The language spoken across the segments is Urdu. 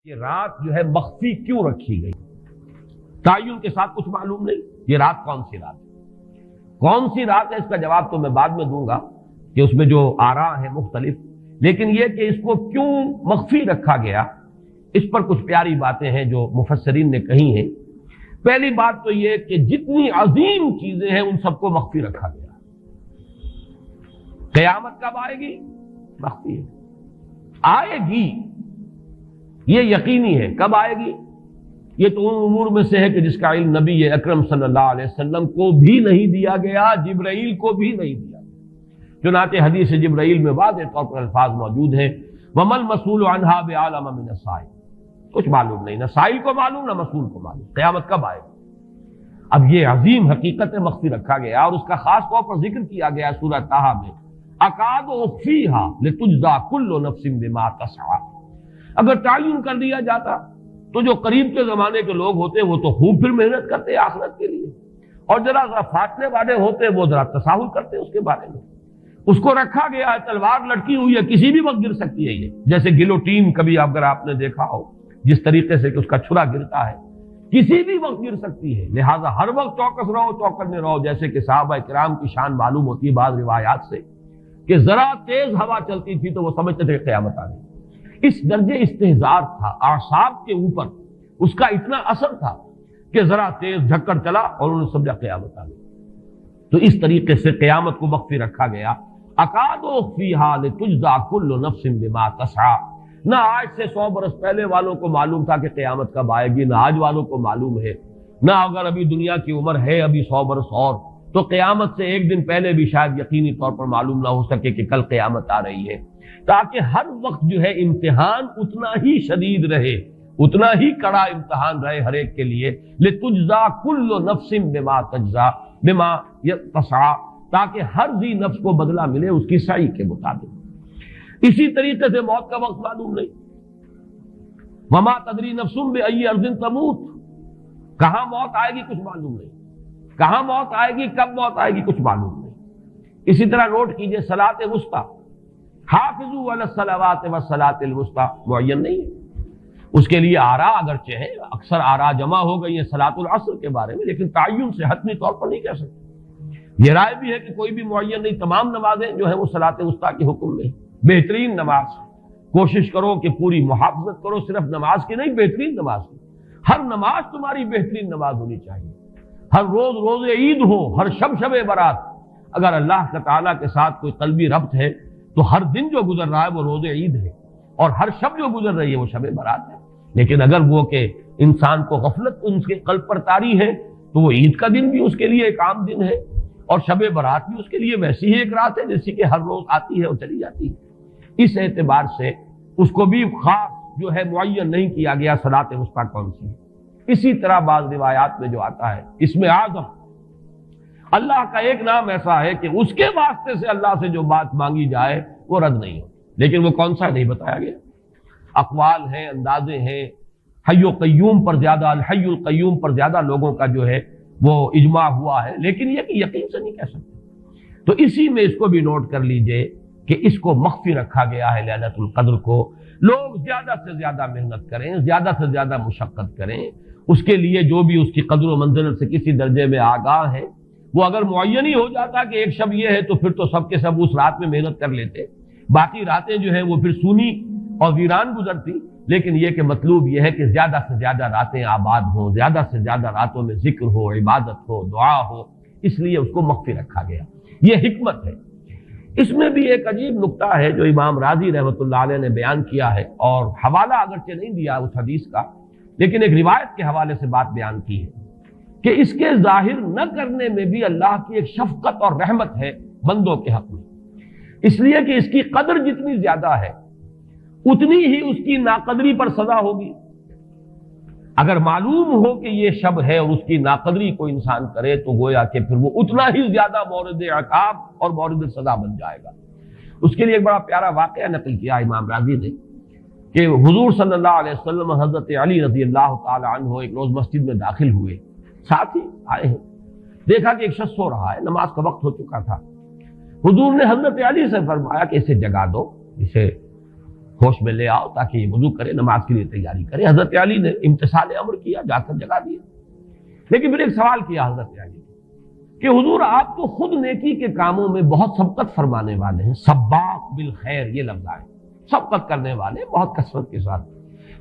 یہ رات جو ہے مخفی کیوں رکھی گئی؟ تعین کے ساتھ کچھ معلوم نہیں یہ رات کون سی رات ہے، کون سی رات ہے اس کا جواب تو میں بعد میں دوں گا کہ اس میں جو آراء ہیں مختلف، لیکن یہ کہ اس کو کیوں مخفی رکھا گیا اس پر کچھ پیاری باتیں ہیں جو مفسرین نے کہی ہیں۔ پہلی بات تو یہ کہ جتنی عظیم چیزیں ہیں ان سب کو مخفی رکھا گیا۔ قیامت کب آئے گی؟ مخفی ہے، آئے گی یہ یقینی ہے۔ کب آئے گی؟ یہ تو ان امور میں سے ہے کہ جس کا علم نبی اکرم صلی اللہ علیہ وسلم کو بھی نہیں دیا گیا، جبرائیل کو بھی نہیں دیا گیا۔ چنانچہ حدیث جبرائیل میں واضح طور پر الفاظ موجود ہیں، وَمَا الْمَسْئُولُ عَنْهَا بِأَعْلَمَ مِنَ السَّائِلِ۔ کچھ معلوم نہیں، نہ سائل کو معلوم نہ مسئول کو معلوم قیامت کب آئے گی۔ اب یہ عظیم حقیقت مخفی رکھا گیا اور اس کا خاص طور پر ذکر کیا گیا سورہ طٰہٰ میں، اکاد اخفیھا لتجزی کل نفس بما تسعی۔ اگر تعین کر دیا جاتا تو جو قریب کے زمانے کے لوگ ہوتے وہ تو خوب پھر محنت کرتے آخرت کے لیے، اور ذرا فاصلے والے ہوتے وہ ذرا تساہل کرتے اس کے بارے میں۔ اس کو رکھا گیا ہے، تلوار لٹکی ہوئی ہے، کسی بھی وقت گر سکتی ہے، یہ جیسے گلوٹین کبھی اگر آپ نے دیکھا ہو جس طریقے سے کہ اس کا چھرا گرتا ہے، کسی بھی وقت گر سکتی ہے، لہذا ہر وقت چوکس رہو، چوکنے رہو، جیسے کہ صحابہ کرام کی شان معلوم ہوتی ہے بعض روایات سے کہ ذرا تیز ہوا چلتی تھی تو وہ سمجھتے تھے کہ قیامت آ گئی۔ اس درجے استحضار تھا اعصاب کے اوپر، اس کا اتنا اثر تھا کہ ذرا تیز جھکڑ چلا اور انہوں نے سمجھا قیامت آ گئی۔ تو اس طریقے سے قیامت کو مخفی رکھا گیا۔ اکاد اخفیھا لتجزی کل نفس بما تسعی۔ نہ آج سے 100 برس پہلے والوں کو معلوم تھا کہ قیامت کب آئے گی، نہ آج والوں کو معلوم ہے، نہ اگر ابھی دنیا کی عمر ہے ابھی 100 برس اور تو قیامت سے ایک دن پہلے بھی شاید یقینی طور پر معلوم نہ ہو سکے کہ کل قیامت آ رہی ہے، تاکہ ہر وقت جو ہے امتحان اتنا ہی شدید رہے، اتنا ہی کڑا امتحان رہے ہر ایک کے لیے۔ لتجزی کل نفس بما تجزی بما تسعی، تاکہ ہر ذی نفس کو بدلہ ملے اس کی سعی کے مطابق۔ اسی طریقے سے موت کا وقت معلوم نہیں، وما تدری نفس بأی ارض تموت، کہاں موت آئے گی کچھ معلوم نہیں، کہاں موت آئے گی، کب موت آئے گی کچھ معلوم نہیں۔ اسی طرح نوٹ کیجئے صلاۃ وسطیٰ، حافظوا علی الصلوات والصلاۃ الوسطیٰ معین نہیں ہے، اس کے لیے آراء اگرچہ ہے، اکثر آراء جمع ہو گئی ہیں صلاۃ العصر کے بارے میں، لیکن تعین سے حتمی طور پر نہیں کہہ سکتے۔ یہ رائے بھی ہے کہ کوئی بھی معین نہیں، تمام نمازیں جو ہیں وہ صلاۃ وسطیٰ کے حکم میں۔ بہترین نماز کوشش کرو کہ پوری محافظت کرو، صرف نماز کی نہیں، بہترین نماز کی۔ ہر نماز تمہاری بہترین نماز ہونی چاہیے، ہر روز روز عید ہو، ہر شب شب برات۔ اگر اللہ تعالیٰ کے ساتھ کوئی قلبی ربط ہے تو ہر دن جو گزر رہا ہے وہ روز عید ہے، اور ہر شب جو گزر رہی ہے وہ شب برات ہے۔ لیکن اگر وہ کہ انسان کو غفلت ان کے قلب پر طاری ہے تو وہ عید کا دن بھی اس کے لیے ایک عام دن ہے، اور شب برات بھی اس کے لیے ویسی ہی ایک رات ہے جیسی کہ ہر روز آتی ہے اور چلی جاتی ہے۔ اس اعتبار سے اس کو بھی خاص جو ہے معین نہیں کیا گیا صلاۃ وسطیٰ کون سی ہے۔ اسی طرح بعض روایات میں جو آتا ہے اسم اعظم، اللہ کا ایک نام ایسا ہے کہ اس کے واسطے سے اللہ سے جو بات مانگی جائے وہ رد نہیں ہو، لیکن وہ کون سا نہیں بتایا گیا۔ اقوال ہیں، اندازے ہیں، حی و قیوم پر زیادہ، الحی القیوم پر زیادہ لوگوں کا جو ہے وہ اجماع ہوا ہے، لیکن یہ کہ یقین سے نہیں کہہ سکتے۔ تو اسی میں اس کو بھی نوٹ کر لیجئے کہ اس کو مخفی رکھا گیا ہے لیلۃ القدر کو۔ لوگ زیادہ سے زیادہ محنت کریں، زیادہ سے زیادہ مشقت کریں، اس کے لیے جو بھی اس کی قدر و منزلت سے کسی درجے میں آگاہ ہے، وہ اگر معین ہی ہو جاتا کہ ایک شب یہ ہے تو پھر تو سب کے سب اس رات میں محنت کر لیتے، باقی راتیں جو ہیں وہ پھر سونی اور ویران گزرتی۔ لیکن یہ کہ مطلوب یہ ہے کہ زیادہ سے زیادہ راتیں آباد ہوں، زیادہ سے زیادہ راتوں میں ذکر ہو، عبادت ہو، دعا ہو، اس لیے اس کو مخفی رکھا گیا۔ یہ حکمت ہے۔ اس میں بھی ایک عجیب نکتہ ہے جو امام راضی رحمۃ اللہ علیہ نے بیان کیا ہے، اور حوالہ اگرچہ نہیں دیا اس حدیث کا، لیکن ایک روایت کے حوالے سے بات بیان کی ہے کہ اس کے ظاہر نہ کرنے میں بھی اللہ کی ایک شفقت اور رحمت ہے بندوں کے حق میں، اس لیے کہ اس کی قدر جتنی زیادہ ہے اتنی ہی اس کی ناقدری پر سزا ہوگی۔ اگر معلوم ہو کہ یہ شب ہے اور اس کی ناقدری کو انسان کرے تو گویا کہ پھر وہ اتنا ہی زیادہ مورد عقاب اور مورد سزا بن جائے گا۔ اس کے لیے ایک بڑا پیارا واقعہ نقل کیا امام راضی نے کہ حضور صلی اللہ علیہ وسلم حضرت علی رضی اللہ تعالی عنہ ایک روز مسجد میں داخل ہوئے، ساتھ ہی آئے ہیں، دیکھا کہ ایک شخص سو رہا ہے، نماز کا وقت ہو چکا تھا۔ حضور نے حضرت علی سے فرمایا کہ اسے جگا دو، اسے ہوش میں لے آؤ تاکہ یہ وضو کرے، نماز کے لیے تیاری کرے۔ حضرت علی نے امتثال امر کیا، جا کر جگا دیا۔ لیکن پھر ایک سوال کیا حضرت علی کہ حضور آپ تو خود نیکی کے کاموں میں بہت سبقت فرمانے والے ہیں، سباق بالخیر یہ لفظ آئے، سبقت کرنے والے بہت کثرت کے ساتھ،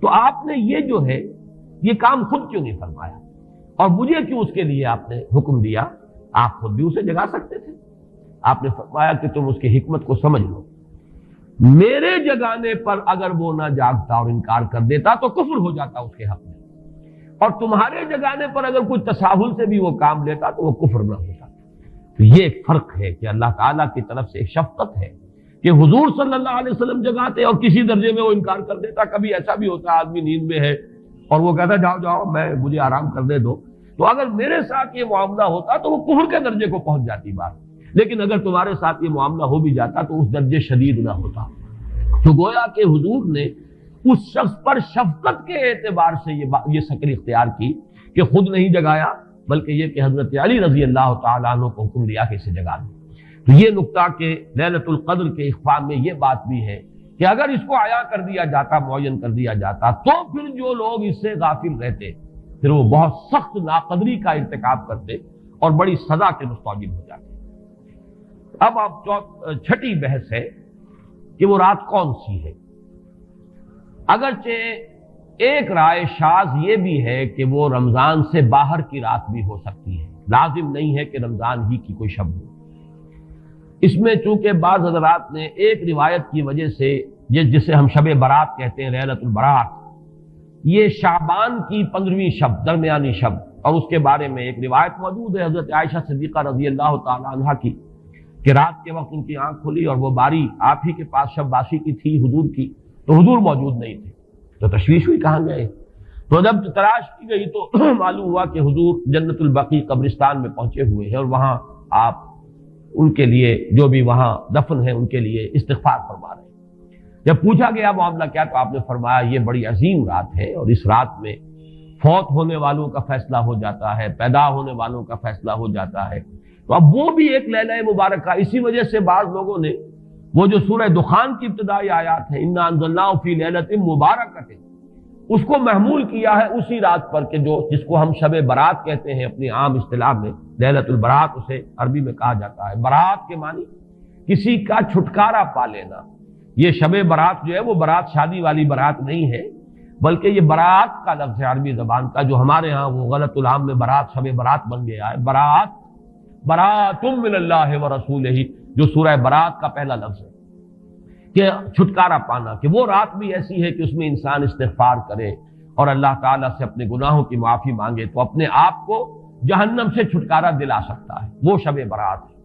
تو آپ نے یہ جو ہے یہ کام خود کیوں نہیں فرمایا اور مجھے کیوں اس کے لیے آپ نے حکم دیا؟ آپ خود بھی اسے جگا سکتے تھے۔ آپ نے فرمایا کہ تم اس کی حکمت کو سمجھ لو، میرے جگانے پر اگر وہ نہ جاگتا اور انکار کر دیتا تو کفر ہو جاتا اس کے حق میں، اور تمہارے جگانے پر اگر کوئی تساہل سے بھی وہ کام لیتا تو وہ کفر نہ ہوتا۔ تو یہ ایک فرق ہے کہ اللہ تعالیٰ کی طرف سے ایک شفقت ہے کہ حضور صلی اللہ علیہ وسلم جگاتے اور کسی درجے میں وہ انکار کر دیتا۔ کبھی ایسا بھی ہوتا آدمی نیند میں ہے اور وہ کہتا جاؤ جاؤ مجھے آرام کرنے دو، تو اگر میرے ساتھ یہ معاملہ ہوتا تو وہ کفر کے درجے کو پہنچ جاتی بات، لیکن اگر تمہارے ساتھ یہ معاملہ ہو بھی جاتا تو اس درجے شدید نہ ہوتا۔ تو گویا کہ حضور نے اس شخص پر شفقت کے اعتبار سے یہ شکل اختیار کی کہ خود نہیں جگایا، بلکہ یہ کہ حضرت علی رضی اللہ تعالیٰ عنہ کو حکم دیا کہ اسے جگا دیں۔ تو یہ نقطہ کہ لیلۃ القدر کے اخفاء میں یہ بات بھی ہے کہ اگر اس کو عیاں کر دیا جاتا، معین کر دیا جاتا، تو پھر جو لوگ اس سے غافل رہتے پھر وہ بہت سخت ناقدری کا ارتکاب کرتے اور بڑی سزا کے مستوجب ہو جاتے۔ اب آپ چھٹی بحث ہے کہ وہ رات کون سی ہے۔ اگرچہ ایک رائے شاذ یہ بھی ہے کہ وہ رمضان سے باہر کی رات بھی ہو سکتی ہے، لازم نہیں ہے کہ رمضان ہی کی کوئی شب ہو۔ اس میں چونکہ بعض حضرات نے ایک روایت کی وجہ سے جسے ہم شب برات کہتے ہیں، لیلۃ البرات، یہ شعبان کی 15ویں شب، درمیانی شب، اور اس کے بارے میں ایک روایت موجود ہے حضرت عائشہ صدیقہ رضی اللہ تعالی عنہا کی کہ رات کے وقت ان کی آنکھ کھلی اور وہ باری آپ ہی کے پاس شب باسی کی تھی حضور کی، تو حضور موجود نہیں تھے، تو تشویش ہوئی کہاں گئے۔ تو جب تلاش کی گئی تو معلوم ہوا کہ حضور جنت البقیع قبرستان میں پہنچے ہوئے ہیں اور وہاں آپ ان کے لیے جو بھی وہاں دفن ہیں ان کے لیے استغفار فرما رہے ہیں۔ جب پوچھا گیا معاملہ کیا، تو آپ نے فرمایا یہ بڑی عظیم رات ہے اور اس رات میں فوت ہونے والوں کا فیصلہ ہو جاتا ہے، پیدا ہونے والوں کا فیصلہ ہو جاتا ہے۔ تو اب وہ بھی ایک لیلہ مبارکہ، اسی وجہ سے بعض لوگوں نے وہ جو سورہ دخان کی ابتدائی آیات ہیں انا انزلناہ فی لیلۃ مبارکۃ، اس کو محمول کیا ہے اسی رات پر کہ جس کو ہم شب برات کہتے ہیں اپنی عام اصطلاح میں، لیلۃ البرات اسے عربی میں کہا جاتا ہے۔ برات کے معنی کسی کا چھٹکارا پا لینا۔ یہ شب برات جو ہے وہ برات شادی والی برات نہیں ہے، بلکہ یہ برات کا لفظ ہے عربی زبان کا، جو ہمارے ہاں وہ غلط العام میں برات شب برات بن گیا ہے۔ برات، برات من اللہ ورسولہ، جو سورہ برات کا پہلا لفظ ہے کہ چھٹکارا پانا، کہ وہ رات بھی ایسی ہے کہ اس میں انسان استغفار کرے اور اللہ تعالیٰ سے اپنے گناہوں کی معافی مانگے تو اپنے آپ کو جہنم سے چھٹکارا دلا سکتا ہے، وہ شب برات ہے۔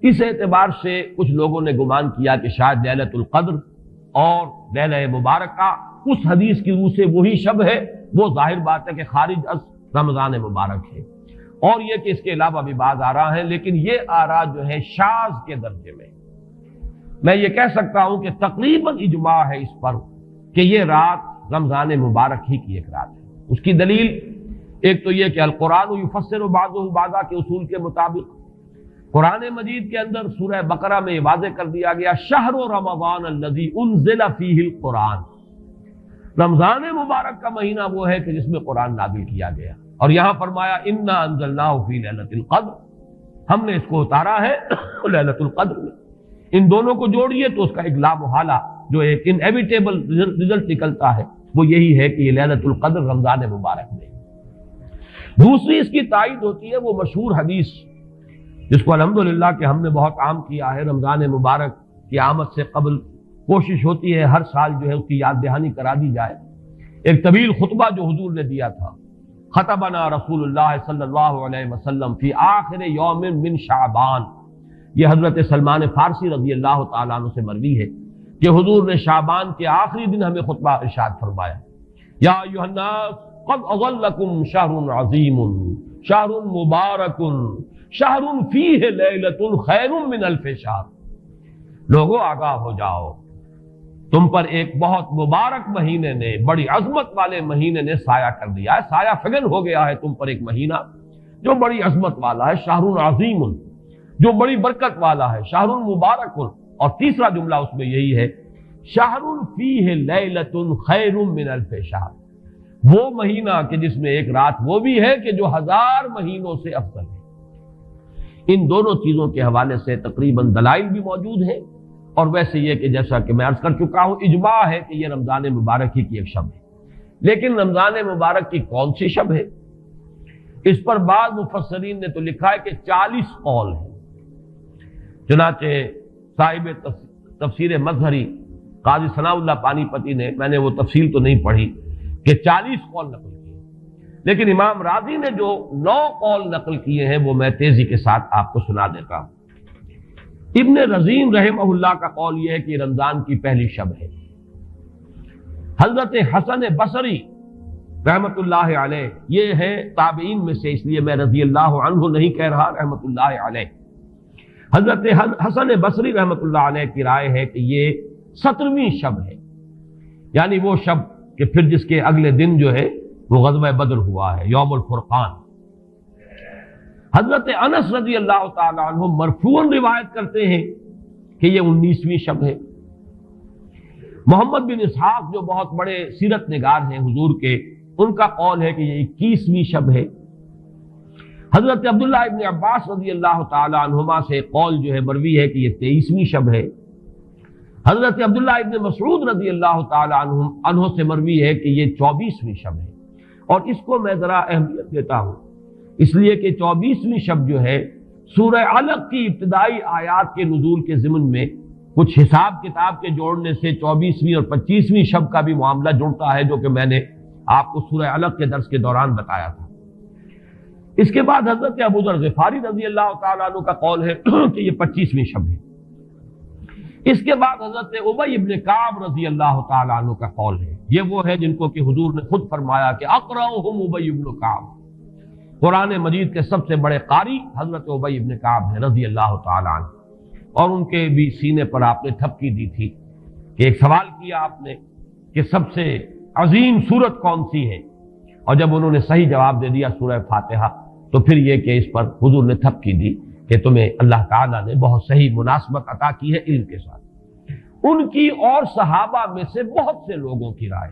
اس اعتبار سے کچھ لوگوں نے گمان کیا کہ شاید لیلۃ القدر اور لیلہ مبارکہ اس حدیث کی روح سے وہی شب ہے، وہ ظاہر بات ہے کہ خارج از رمضان مبارک ہے، اور یہ کہ اس کے علاوہ بھی بعض آراء ہیں، لیکن یہ آراء جو ہے شاذ کے درجے میں یہ کہہ سکتا ہوں کہ تقریباً اجماع ہے اس پر کہ یہ رات رمضان مبارک ہی کی ایک رات ہے۔ اس کی دلیل ایک تو یہ کہ القرآن یفسر بعضہ بعضا کے اصول کے مطابق قرآن مجید کے اندر سورہ بقرہ میں یہ واضح کر دیا گیا شہر رمضان الذی انزل فیہ القرآن، رمضان مبارک کا مہینہ وہ ہے کہ جس میں قرآن نازل کیا گیا، اور یہاں فرمایا انا انزلناہ فی لیلۃ القدر، ہم نے اس کو اتارا ہے لیلۃ القدر میں۔ ان دونوں کو جوڑیے تو اس کا ایک لا محالہ جو ایک انیویٹیبل رزلٹ نکلتا ہے وہ یہی ہے کہ یہ لیلۃ القدر رمضان مبارک میں۔ دوسری اس کی تائید ہوتی ہے وہ مشہور حدیث جس کو الحمدللہ کہ ہم نے بہت عام کیا ہے، رمضان مبارک کی آمد سے قبل کوشش ہوتی ہے ہر سال جو ہے اس کی یاد دہانی کرا دی جائے۔ ایک طویل خطبہ جو حضور نے دیا تھا، خطبنا رسول اللہ صلی اللہ علیہ وسلم فی آخر یوم من شعبان، یہ حضرت سلمان فارسی رضی اللہ تعالیٰ عنہ سے مروی ہے کہ حضور نے شعبان کے آخری دن ہمیں خطبہ ارشاد فرمایا، یا ایھا الناس قد اظلکم شہر عظیم شہر مبارک شہر فیہ لیلۃ خیر من الف شہر، لوگوں آگاہ ہو جاؤ، تم پر ایک بہت مبارک مہینے نے، بڑی عظمت والے مہینے نے سایہ کر دیا ہے، سایہ فگن ہو گیا ہے تم پر ایک مہینہ جو بڑی عظمت والا ہے، شہر عظیم جو بڑی برکت والا ہے، شہر مبارک۔ اور تیسرا جملہ اس میں یہی ہے شہر فیہ لیلۃ خیر من الف شہر، وہ مہینہ کہ جس میں ایک رات وہ بھی ہے کہ جو 1000 مہینوں سے افضل ہے۔ ان دونوں چیزوں کے حوالے سے تقریباً دلائل بھی موجود ہیں، اور ویسے یہ کہ جیسا کہ میں عرض کر چکا ہوں اجماع ہے کہ یہ رمضان مبارک ہی کی ایک شب ہے، لیکن رمضان مبارک کی کون سی شب ہے، اس پر بعض مفسرین نے تو لکھا ہے کہ 40 قول ہیں۔ چنانچہ صاحب تفسیر مظہری قاضی ثناء اللہ پانی پتی نے، میں نے وہ تفصیل تو نہیں پڑھی، کہ 40 قول نقل کیے، لیکن امام راضی نے جو 9 قول نقل کیے ہیں وہ میں تیزی کے ساتھ آپ کو سنا دیتا ہوں۔ ابن رزین رحمہ اللہ کا قول یہ ہے کہ رمضان کی پہلی شب ہے۔ حضرت حسن بصری رحمت اللہ علیہ، یہ ہے تابعین میں سے، اس لیے میں رضی اللہ عنہ نہیں کہہ رہا، رحمت اللہ علیہ، حضرت حسن بصری رحمت اللہ علیہ کی رائے ہے کہ یہ 17ویں شب ہے، یعنی وہ شب کہ پھر جس کے اگلے دن جو ہے وہ غزوہ بدر ہوا ہے، یوم الفرقان۔ حضرت انس رضی اللہ تعالی عنہ مرفوعاً روایت کرتے ہیں کہ یہ 19ویں شب ہے۔ محمد بن اسحاق جو بہت بڑے سیرت نگار ہیں حضور کے، ان کا قول ہے کہ یہ 21ویں شب ہے۔ حضرت عبداللہ ابن عباس رضی اللہ تعالی عنہما سے قول جو ہے مروی ہے کہ یہ 23ویں شب ہے۔ حضرت عبداللہ ابن مسعود رضی اللہ تعالی عنہ سے مروی ہے کہ یہ 24ویں شب ہے، اور اس کو میں ذرا اہمیت دیتا ہوں اس لیے کہ 24ویں شب جو ہے سورہ علق کی ابتدائی آیات کے نزول کے ضمن میں کچھ حساب کتاب کے جوڑنے سے 24ویں اور 25ویں شب کا بھی معاملہ جڑتا ہے، جو کہ میں نے آپ کو سورہ علق کے درس کے دوران بتایا تھا۔ اس کے بعد حضرت ابو ذر غفاری رضی اللہ تعالیٰ عنہ کا قول ہے کہ یہ 25ویں شب ہے۔ اس کے بعد حضرت ابی ابن کعب رضی اللہ تعالیٰ عنہ کا قول ہے، یہ وہ ہے جن کو کہ حضور نے خود فرمایا کہ اقرأہم ابی ابن کعب، قرآن مجید کے سب سے بڑے قاری حضرت ابی ابن کعب ہیں رضی اللہ تعالیٰ عنہ، اور ان کے بھی سینے پر آپ نے تھپکی دی تھی کہ ایک سوال کیا آپ نے کہ سب سے عظیم سورت کون سی ہے، اور جب انہوں نے صحیح جواب دے دیا سورہ فاتحہ، تو پھر یہ کہ اس پر حضور نے تھپکی دی کہ تمہیں اللہ تعالیٰ نے بہت صحیح مناسبت عطا کی ہے علم کے ساتھ۔ ان کی اور صحابہ میں سے بہت سے لوگوں کی رائے،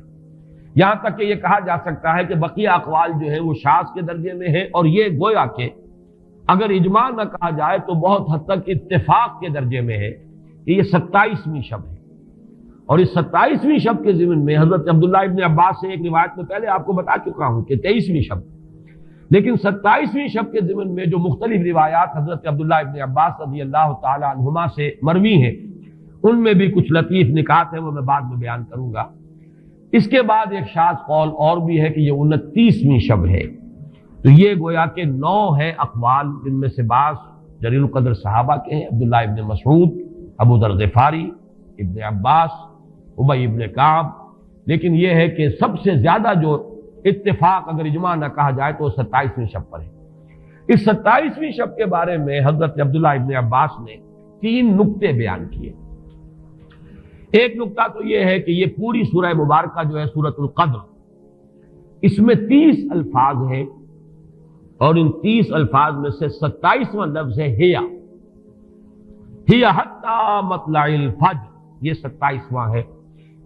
یہاں تک کہ یہ کہا جا سکتا ہے کہ بقیہ اقوال جو ہیں وہ شاذ کے درجے میں ہیں، اور یہ گویا کہ اگر اجماع نہ کہا جائے تو بہت حد تک اتفاق کے درجے میں ہے کہ یہ 27ویں شب ہے۔ اور اس 27ویں شب کے ضمن میں حضرت عبداللہ ابن عباس سے ایک روایت میں پہلے آپ کو بتا چکا ہوں کہ 23ویں شب، لیکن 27ویں شب کے ضمن میں جو مختلف روایات حضرت عبداللہ ابن عباس رضی اللہ تعالی عنہما سے مروی ہیں، ان میں بھی کچھ لطیف نکات ہیں، وہ میں بعد میں بیان کروں گا۔ اس کے بعد ایک شاذ قول اور بھی ہے کہ یہ 29ویں شب ہے۔ تو یہ گویا کہ 9 ہے اقوال، جن میں سے بعض جلیل القدر صحابہ کے ہیں، عبداللہ ابن مسعود، ابو ذر غفاری، ابن عباس، ابی ابن کعب، لیکن یہ ہے کہ سب سے زیادہ جو اتفاق اگر اجماع نہ کہا جائے تو 27ویں شب پر ہے۔ اس 27ویں شب کے بارے میں حضرت عبداللہ ابن عباس نے 3 نکتے بیان کیے۔ ایک نکتہ تو یہ ہے کہ یہ پوری سورہ مبارکہ جو ہے سورۃ القدر، اس میں 30 الفاظ ہیں، اور ان 30 الفاظ میں سے 27واں لفظ ہے ہیا حتی مطلع الفجر، یہ 27واں ہے۔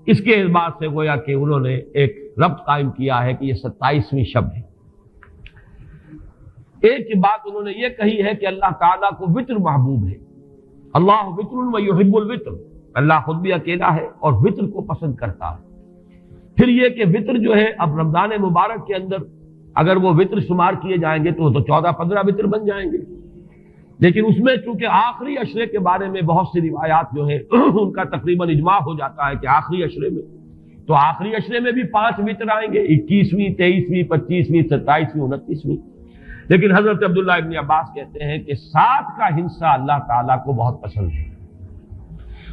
اس کے اعتبار سے گویا کہ انہوں نے ایک ربط قائم کیا ہے کہ یہ 27ویں شب ہے۔ ایک بات انہوں نے یہ کہی ہے کہ اللہ تعالیٰ کو وطر محبوب ہے، اللہ وطر و یحب الوطر، اللہ خود بھی اکیلا ہے اور وطر کو پسند کرتا ہے۔ پھر یہ کہ وطر جو ہے اب رمضان مبارک کے اندر اگر وہ وطر شمار کیے جائیں گے تو 14-15 وطر بن جائیں گے، لیکن اس میں چونکہ آخری عشرے کے بارے میں بہت سی روایات جو ہیں ان کا تقریباً اجماع ہو جاتا ہے کہ آخری عشرے میں، تو آخری عشرے میں بھی 5 وطر آئیں گے، 21ویں، 23ویں، 25ویں، 27ویں، 29ویں۔ لیکن حضرت عبداللہ ابن عباس کہتے ہیں کہ 7 کا ہندسہ اللہ تعالیٰ کو بہت پسند ہے،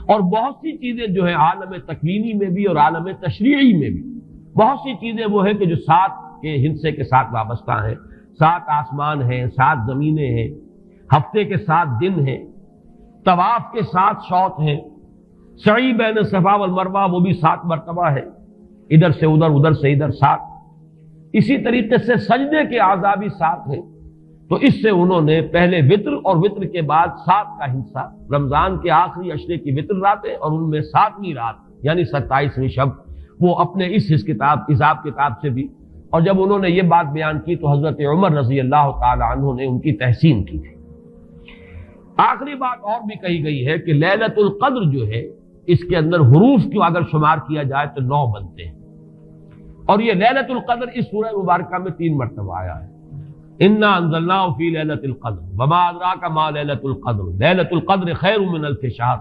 اور بہت سی چیزیں جو ہیں عالم تکوینی میں بھی اور عالم تشریعی میں بھی بہت سی چیزیں وہ ہیں کہ جو 7 کے ہندسے کے ساتھ وابستہ ہیں۔ 7 آسمان ہیں، 7 زمینیں ہیں، ہفتے کے 7 دن ہیں، طواف کے 7 شوط ہیں، سعی بین صفا والمروہ وہ بھی 7 مرتبہ ہے، ادھر سے ادھر، ادھر سے ادھر 7۔ اسی طریقے سے سجدے کے اعضاء بھی 7 ہیں، تو اس سے انہوں نے پہلے وطر اور وطر کے بعد 7 کا ہندسہ، رمضان کے آخری عشرے کی وطر راتیں اور ان میں 7ویں رات یعنی 27ویں شب، وہ اپنے اس حساب کتاب سے بھی. اور جب انہوں نے یہ بات بیان کی تو حضرت عمر رضی اللہ تعالی عنہ نے ان کی تحسین کی تھی. آخری بات اور بھی کہی گئی ہے کہ لیلۃ القدر جو ہے اس کے اندر حروف کو اگر شمار کیا جائے تو 9 بنتے ہیں، اور یہ لیلۃ القدر اس سورہ مبارکہ میں 3 مرتبہ آیا ہے. انا انزلناہ فی لیلۃ القدر وما ادراک ما لیلۃ القدر لیلۃ القدر خیر من الف شہر.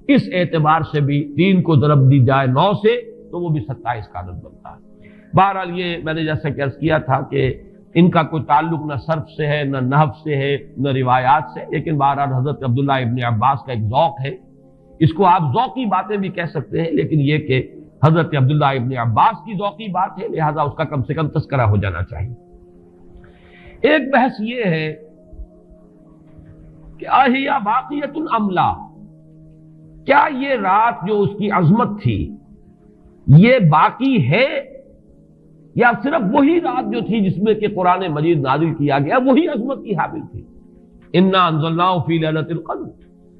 اس اعتبار سے بھی 3 کو ضرب دی جائے 9 سے تو وہ بھی 27 کا عدد بنتا ہے. بہرحال یہ میں نے جیسا کہ عرض کیا تھا کہ ان کا کوئی تعلق نہ صرف سے ہے، نہ نحو سے ہے، نہ روایات سے، لیکن بہرحال حضرت عبداللہ ابن عباس کا ایک ذوق ہے. اس کو آپ ذوقی باتیں بھی کہہ سکتے ہیں، لیکن یہ کہ حضرت عبداللہ ابن عباس کی ذوقی بات ہے، لہذا اس کا کم سے کم تذکرہ ہو جانا چاہیے. ایک بحث یہ ہے کہ اہیا باقیۃ ام لا، کیا یہ رات جو اس کی عظمت تھی یہ باقی ہے، یا صرف وہی رات جو تھی جس میں کہ قرآن مجید نازل کیا گیا وہی عظمت کی حامل تھی. انا انزلناہ فی لیلۃ القدر،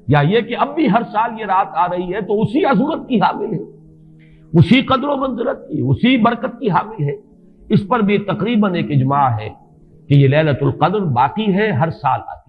یا یہ کہ اب بھی ہر سال یہ رات آ رہی ہے تو اسی عظمت کی حامل ہے، اسی قدر و منزلت کی، اسی برکت کی حامل ہے. اس پر بھی تقریباً ایک اجماع ہے کہ یہ لیلۃ القدر باقی ہے، ہر سال آتی ہے.